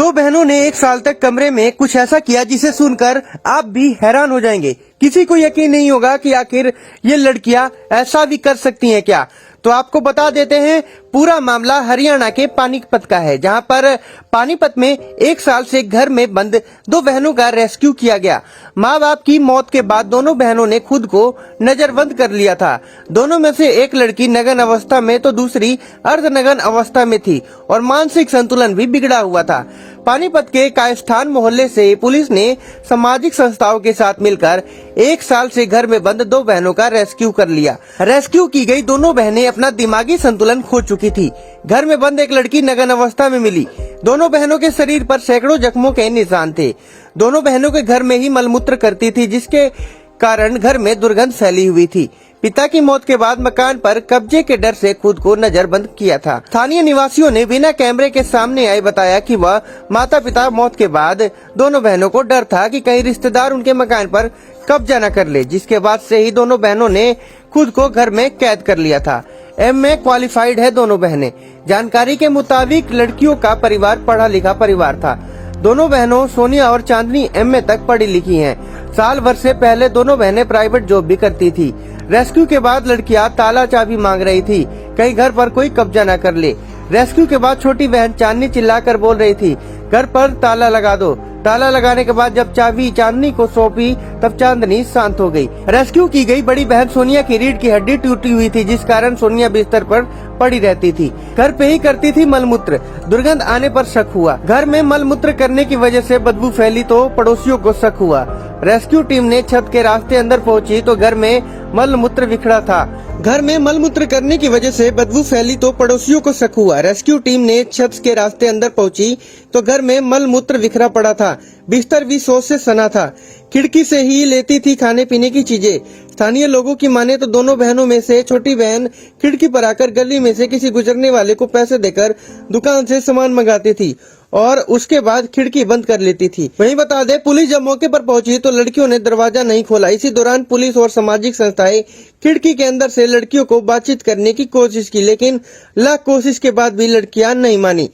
दो बहनों ने एक साल तक कमरे में कुछ ऐसा किया जिसे सुनकर आप भी हैरान हो जाएंगे। किसी को यकीन नहीं होगा कि आखिर ये लड़कियां ऐसा भी कर सकती हैं क्या। तो आपको बता देते हैं, पूरा मामला हरियाणा के पानीपत का है, जहां पर पानीपत में एक साल से घर में बंद दो बहनों का रेस्क्यू किया गया। माँ बाप की मौत के बाद दोनों बहनों ने खुद को नजरबंद कर लिया था। दोनों में से एक लड़की नग्न अवस्था में तो दूसरी अर्धनग्न अवस्था में थी और मानसिक संतुलन भी बिगड़ा हुआ था। पानीपत के कायस्थान मोहल्ले से पुलिस ने सामाजिक संस्थाओं के साथ मिलकर एक साल से घर में बंद दो बहनों का रेस्क्यू कर लिया। रेस्क्यू की गई दोनों बहनें अपना दिमागी संतुलन खो चुकी थी। घर में बंद एक लड़की नग्न अवस्था में मिली। दोनों बहनों के शरीर पर सैकड़ों जख्मों के निशान थे। दोनों बहनों के घर में ही मलमूत्र करती थी, जिसके कारण घर में दुर्गंध फैली हुई थी। पिता की मौत के बाद मकान पर कब्जे के डर से खुद को नजरबंद किया था। स्थानीय निवासियों ने बिना कैमरे के सामने आए बताया कि वह माता पिता मौत के बाद दोनों बहनों को डर था कि कहीं रिश्तेदार उनके मकान पर कब्जा न कर ले, जिसके बाद से ही दोनों बहनों ने खुद को घर में कैद कर लिया था। एमए क्वालिफाइड है दोनों बहनें। जानकारी के मुताबिक लड़कियों का परिवार पढ़ा लिखा परिवार था। दोनों बहनों सोनिया और चांदनी एमए तक पढ़ी लिखी हैं। साल भर से पहले दोनों बहनें प्राइवेट जॉब भी करती थी। रेस्क्यू के बाद लड़कियां ताला चाबी मांग रही थी, कहीं घर पर कोई कब्जा न कर ले। रेस्क्यू के बाद छोटी बहन चांदनी चिल्लाकर बोल रही थी, घर पर ताला लगा दो। ताला लगाने के बाद जब चाबी चांदनी को सौंपी तब चांदनी शांत हो गई। रेस्क्यू की गई बड़ी बहन सोनिया की रीढ़ की हड्डी टूटी हुई थी, जिस कारण सोनिया बिस्तर पर पड़ी रहती थी। घर पे ही करती थी मलमूत्र। दुर्गंध आने पर शक हुआ। घर में मलमूत्र करने की वजह से बदबू फैली तो पड़ोसियों को शक हुआ। रेस्क्यू टीम ने छत के रास्ते अंदर पहुंची तो घर में मलमूत्र बिखरा था। घर में मलमूत्र करने की वजह से बदबू फैली तो पड़ोसियों को शक हुआ। रेस्क्यू टीम ने छत के रास्ते अंदर पहुंची तो घर में मलमूत्र बिखरा पड़ा था। बिस्तर भी सोच से सना था। खिड़की से ही लेती थी खाने पीने की चीजें। स्थानीय लोगों की माने तो दोनों बहनों में से छोटी बहन खिड़की पर आकर गली में से किसी गुजरने वाले को पैसे देकर दुकान से सामान मंगाती थी और उसके बाद खिड़की बंद कर लेती थी। वहीं बता दे, पुलिस जब मौके पर पहुंची तो लड़कियों ने दरवाजा नहीं खोला। इसी दौरान पुलिस और सामाजिक संस्थाएं खिड़की के अंदर से लड़कियों को बातचीत करने की कोशिश की, लेकिन लाख कोशिश के बाद भी लड़कियां नहीं मानी।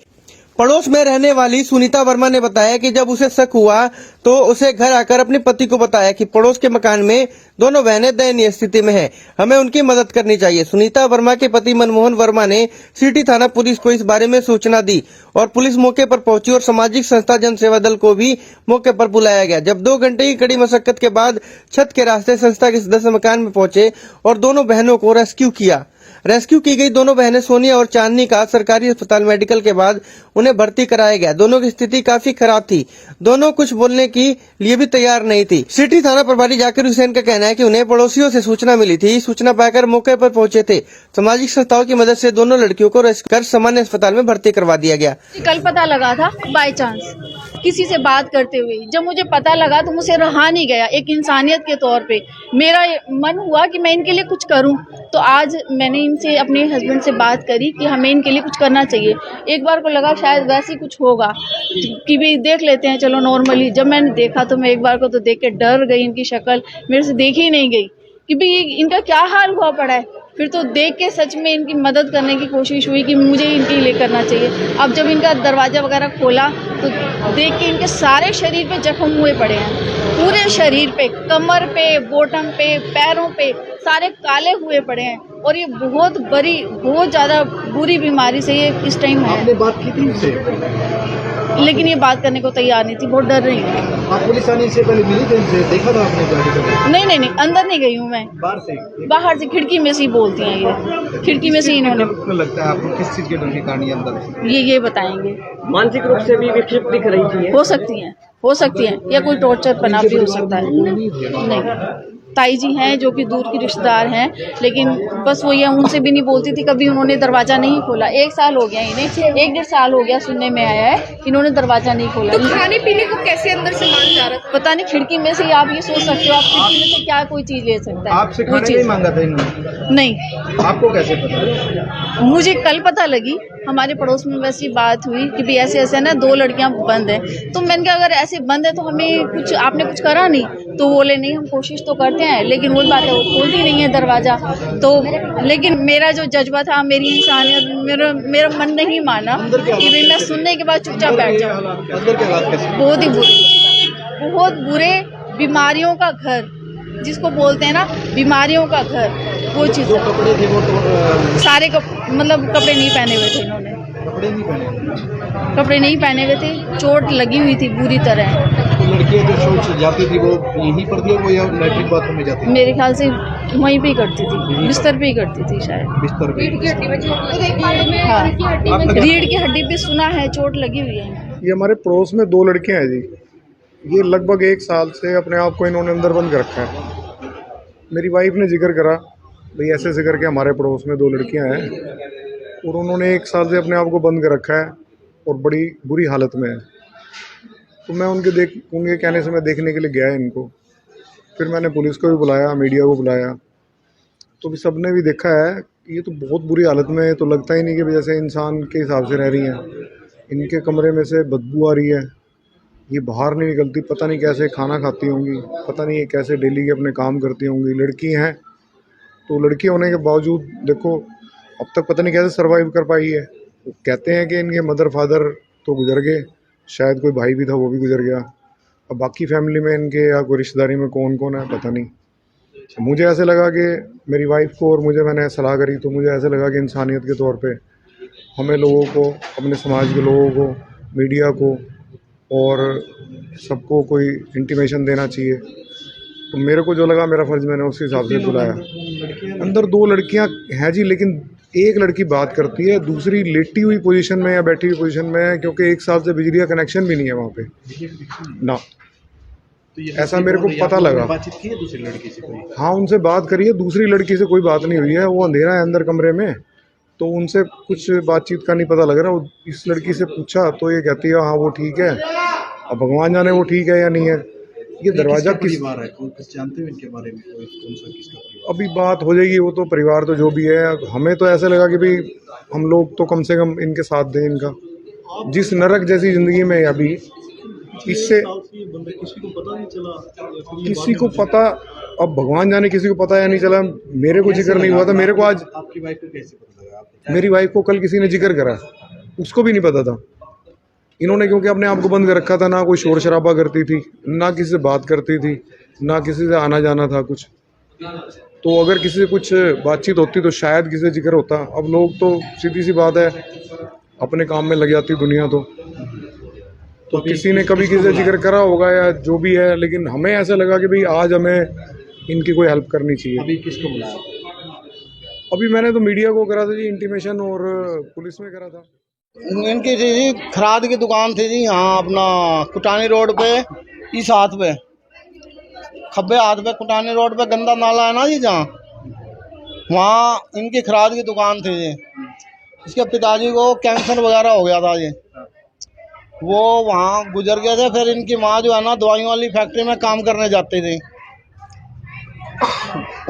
पड़ोस में रहने वाली सुनीता वर्मा ने बताया कि जब उसे शक हुआ तो उसे घर आकर अपने पति को बताया कि पड़ोस के मकान में दोनों बहनें दयनीय स्थिति में हैं, हमें उनकी मदद करनी चाहिए। सुनीता वर्मा के पति मनमोहन वर्मा ने सिटी थाना पुलिस को इस बारे में सूचना दी और पुलिस मौके पर पहुंची और सामाजिक संस्था जन सेवा दल को भी मौके पर बुलाया गया। जब 2 घंटे की कड़ी मशक्कत के बाद छत के रास्ते संस्था के सदस्य मकान में पहुंचे और दोनों बहनों को रेस्क्यू किया। रेस्क्यू की गई दोनों बहनें सोनिया और चांदनी का सरकारी अस्पताल मेडिकल के बाद उन्हें भर्ती कराया गया। दोनों की स्थिति काफी खराब थी। दोनों कुछ बोलने के लिए भी तैयार नहीं थी। सिटी थाना प्रभारी जाकिर हुसैन का कहना है कि उन्हें पड़ोसियों से सूचना मिली थी। सूचना पाकर मौके पर पहुंचे थे। सामाजिक संस्थाओं की मदद से दोनों लड़कियों को रेस्क्यू कर सामान्य अस्पताल में भर्ती करवा दिया गया। कल पता लगा था बाय चांस किसी से बात करते हुए। जब मुझे पता लगा तो मुझे रहा नहीं गया। एक इंसानियत के तौर पे मेरा मन हुआ कि मैं इनके लिए कुछ करूं। तो आज मैंने इनसे अपने हस्बैंड से बात करी कि हमें इनके लिए कुछ करना चाहिए। एक बार को लगा शायद वैसे ही कुछ होगा कि भी देख लेते हैं, चलो नॉर्मली। जब मैंने देखा तो मैं एक बार को तो देख के डर गई। इनकी शक्ल मेरे से देखी ही नहीं गई कि भाई इनका क्या हाल हुआ पड़ा है। फिर तो देख के सच में इनकी मदद करने की कोशिश हुई कि मुझे इनके लिए करना चाहिए। अब जब इनका दरवाज़ा वगैरह खोला तो देख के इनके सारे शरीर पे जख्म हुए पड़े हैं। पूरे शरीर पे, कमर पे, बॉटम पे, पैरों पे सारे काले हुए पड़े हैं और ये बहुत ज़्यादा बुरी बीमारी से ये इस टाइम है। आपने बात की थी इनसे? लेकिन ये बात करने को तैयार नहीं थी, बहुत डर रही है। आप पुलिस आने से पहले मिली थी इनसे? देखा था आपने गाड़ी को? नहीं, अंदर नहीं गई हूँ मैं। बाहर से खिड़की में से ही बोलती हैं ये। खिड़की में से इन्होंने। लगता है आपको किस चीज के डर की कहानी अंदर? ये बताएंगे। मानसिक रूप से भी विक्षिप्त दिख रही थी। हो सकती हैं या कोई टॉर्चर पना भी हो सकता है। नहीं, ताई जी हैं जो कि दूर की रिश्तेदार हैं, लेकिन बस वो ये उनसे भी नहीं बोलती थी। कभी उन्होंने दरवाजा नहीं खोला। 1 साल हो गया इन्हें, 1-1.5 साल हो गया सुनने में आया है इन्होंने दरवाजा नहीं खोला। तो खाने पीने को कैसे अंदर सामान जा रहा था? पता नहीं, खिड़की में से आप ये सोच सकते हो, आप खिड़की में से क्या कोई चीज ले सकता है। आपसे खाने नहीं मांगा था इन्होंने? नहीं। आपको कैसे पता? मुझे कल पता लगी हमारे पड़ोस में वैसी बात हुई कि भी ऐसे ऐसे ना 2 लड़कियां बंद है। तो मैंने कहा अगर ऐसे बंद है तो हमें कुछ आपने कुछ करा नहीं? तो बोले नहीं हम कोशिश तो करते हैं, लेकिन वही बात है वो खोलती नहीं है दरवाज़ा। तो लेकिन मेरा जो जज्बा था, मेरी इंसानियत, मेरा मन नहीं माना कि भाई मैं सुनने के बाद चुपचाप बैठ जाऊँ। अंदर के हालात कैसे? बहुत ही बुरे, बहुत बुरे। बीमारियों का घर जिसको बोलते हैं ना, बीमारियों का घर, वो चीज़ जो कपड़े थे वो तो सारे मतलब कपड़े नहीं पहने हुए थे इन्होंने, कपड़े नहीं पहने। कपड़े नहीं पहने हुए थे, चोट लगी हुई थी बुरी तरह। तो लड़कियां जो शौच जाती थी वो यहीं पर थी, वो या लैट्रिन बाथरूम में जाती थी? मेरे ख्याल से वहीं पे ही करती थी, बिस्तर पे ही करती थी शायद। बिस्तर पे। हाँ, रीढ़ की हड्डी पे सुना है चोट लगी हुई है। ये हमारे पड़ोस में 2 लड़कियां हैं जी। ये लगभग 1 साल से अपने आप को इन्होंने अंदर बंद कर रखा है। मेरी वाइफ ने जिक्र करा भाई ऐसे ऐसे करके हमारे पड़ोस में 2 लड़कियां हैं और उन्होंने 1 साल से अपने आप को बंद कर रखा है और बड़ी बुरी हालत में है। तो मैं उनके कहने से मैं देखने के लिए गया इनको। फिर मैंने पुलिस को भी बुलाया, मीडिया को बुलाया, तो भी सब ने भी देखा है कि ये तो बहुत बुरी हालत में है। तो लगता ही नहीं कि जैसे इंसान के हिसाब से रह रही हैं। इनके कमरे में से बदबू आ रही है, ये बाहर नहीं निकलती, पता नहीं कैसे खाना खाती होंगी, पता नहीं ये कैसे डेली के अपने काम करती होंगी। लड़की हैं तो लड़की होने के बावजूद देखो अब तक पता नहीं कैसे सरवाइव कर पाई है। वो कहते हैं कि इनके मदर फादर तो गुजर गए, शायद कोई भाई भी था वो भी गुजर गया। अब बाकी फैमिली में इनके या कोई रिश्तेदारी में कौन कौन है पता नहीं। मुझे ऐसे लगा कि मेरी वाइफ को और मुझे मैंने सलाह करी तो मुझे ऐसे लगा कि इंसानियत के तौर पे हमें लोगों को, अपने समाज के लोगों को, मीडिया को और सबको कोई इंटीमेशन देना चाहिए। तो मेरे को जो लगा मेरा फ़र्ज़, मैंने उस हिसाब से बुलाया। अंदर 2 लड़कियां हैं जी, लेकिन एक लड़की बात करती है, दूसरी लेटी हुई पोजीशन में या बैठी हुई पोजीशन में है, क्योंकि 1 साल से बिजली का कनेक्शन भी नहीं है वहाँ पे ना। ऐसा मेरे को पता लगा। बातचीत की है दूसरी लड़की से कोई? हाँ, उनसे बात करी है, दूसरी लड़की से कोई बात नहीं हुई है। वो अंधेरा है अंदर कमरे में, तो उनसे कुछ बातचीत का नहीं पता लग रहा। इस लड़की से पूछा तो ये कहती है हाँ वो ठीक है, अब भगवान जाने वो ठीक है या नहीं है। ये दरवाज़ा परिवार है, कुछ जानते हो इनके बारे में? कौन सा किसका परिवार? अभी बात हो जाएगी, वो तो परिवार तो जो भी है। हमें तो ऐसा लगा कि भाई हम लोग तो कम से कम इनके साथ दें। इनका जिस नरक जैसी ज़िंदगी में अभी इससे किसी को पता नहीं चला? किसी को पता, अब भगवान जाने किसी को पता या नहीं चला। मेरे को जिक्र नहीं हुआ था। मेरे को आज आपकी वाइफ को कैसे पता लगा? मेरी वाइफ को कल किसी ने जिक्र करा, उसको भी नहीं पता था। इन्होंने क्योंकि अपने आप को बंद कर रखा था, ना कोई शोर शराबा करती थी, ना किसी से बात करती थी, ना किसी से आना जाना था कुछ। तो अगर किसी से कुछ बातचीत होती तो शायद किसी से जिक्र होता। अब लोग तो सीधी सी बात है अपने काम में लग जाती दुनिया। तो किसी ने कभी किसी से जिक्र करा होगा या जो भी है, लेकिन हमें ऐसा लगा कि भाई आज हमें इनकी कोई हेल्प करनी चाहिए। अभी किसको बुलाया? अभी मैंने तो मीडिया को करा था जी इंटीमेशन, और पुलिस में करा था। इनकी थी जी खराद की दुकान थी जी, यहाँ अपना कुटानी रोड पे, इस हाथ पे, खब्बे हाथ पे कुटानी रोड पे गंदा नाला है ना जी, जहाँ वहाँ इनकी खराद की दुकान थी जी। इसके पिताजी को कैंसर वगैरह हो गया था जी, वो वहाँ गुजर गए थे। फिर इनकी माँ जो है ना दवाइयों वाली फैक्ट्री में काम करने जाती थी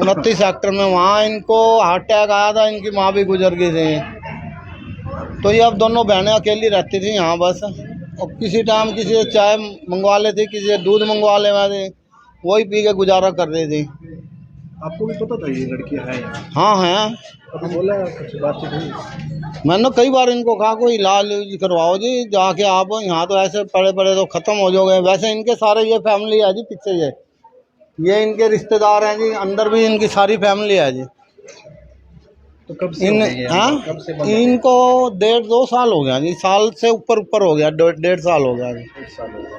29 सेक्टर में, वहाँ इनको हार्ट अटैक आया था, इनकी माँ भी गुजर गई थी। तो ये अब दोनों बहनें अकेली रहती थी यहाँ बस। और किसी टाइम किसी से चाय मंगवा लेती, किसी से दूध मंगवा ले, वही पी के गुजारा कर रही थी। आपको भी पता था ये लड़कियां हैं यहाँ? हाँ हैं, कभी बोला कुछ बातचीत हुई? मैंने कई बार इनको कहा कोई इलाज करवाओ जी जाके आप, यहाँ तो ऐसे पड़े पड़े तो ख़त्म हो जाओगे। वैसे इनके सारे ये फैमिली है जी, पीछे ये इनके रिश्तेदार हैं जी, अंदर भी इनकी सारी फैमिली है जी। तो कब से हो गए ये? कब से बंद हो गए? इनको 1.5-2 साल हो गया जी, साल से ऊपर हो गया, 1.5 साल हो गया जी। 1 साल हो गया।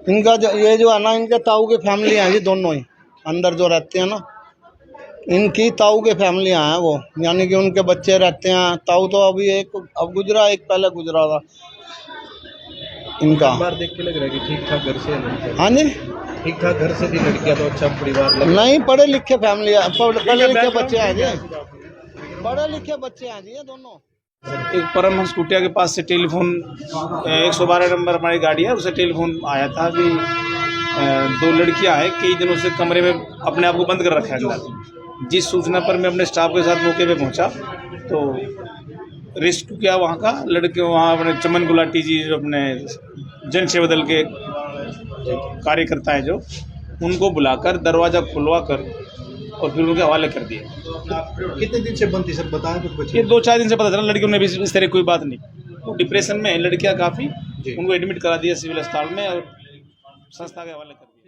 इनका ये जो है ना, इनके ताऊ की फैमिली है जी, दोनों ही अंदर जो रहते हैं ना, इनकी ताऊ के फैमिलियाँ हैं वो, यानी कि उनके बच्चे रहते हैं। ताऊ तो अभी अब गुजरा, एक पहले गुजरा था इनका। बार देख के लग रहा है कि ठीक ठाक घर से है। हाँ जी, ठीक ठाक घर से थी लड़कियां, तो अच्छा परिवार लग नहीं पढ़े लिखे फैमिली, पढ़े लिखे बच्चे हैं जी, पढ़े लिखे बच्चे हैं जी ये दोनों। एक परमहंस कुटिया के पास से टेलीफोन 112 नंबर हमारी गाड़ी है, उससे टेलीफोन आया था कि 2 लड़कियां हैं, कई दिनों से कमरे में अपने आप को बंद कर रखा है अंदर। जिस सूचना पर मैं अपने स्टाफ के साथ मौके पे पहुंचा तो रेस्क्यू किया वहाँ का लड़के, वहाँ अपने चमन गुलाटी जी जो अपने जन सेवा दल के कार्यकर्ता हैं, जो उनको बुलाकर दरवाज़ा खुलवा कर और फिर उनके हवाले कर दिए। कितने दिन से बंद थी सर, बताएं कुछ बच्चे? ये 2-4 दिन से पता चला, लड़कियों में भी इस तरह कोई बात नहीं, वो डिप्रेशन में है लड़कियां काफ़ी, जी। उनको एडमिट करा दिया सिविल अस्पताल में और संस्था के हवाले कर दिया।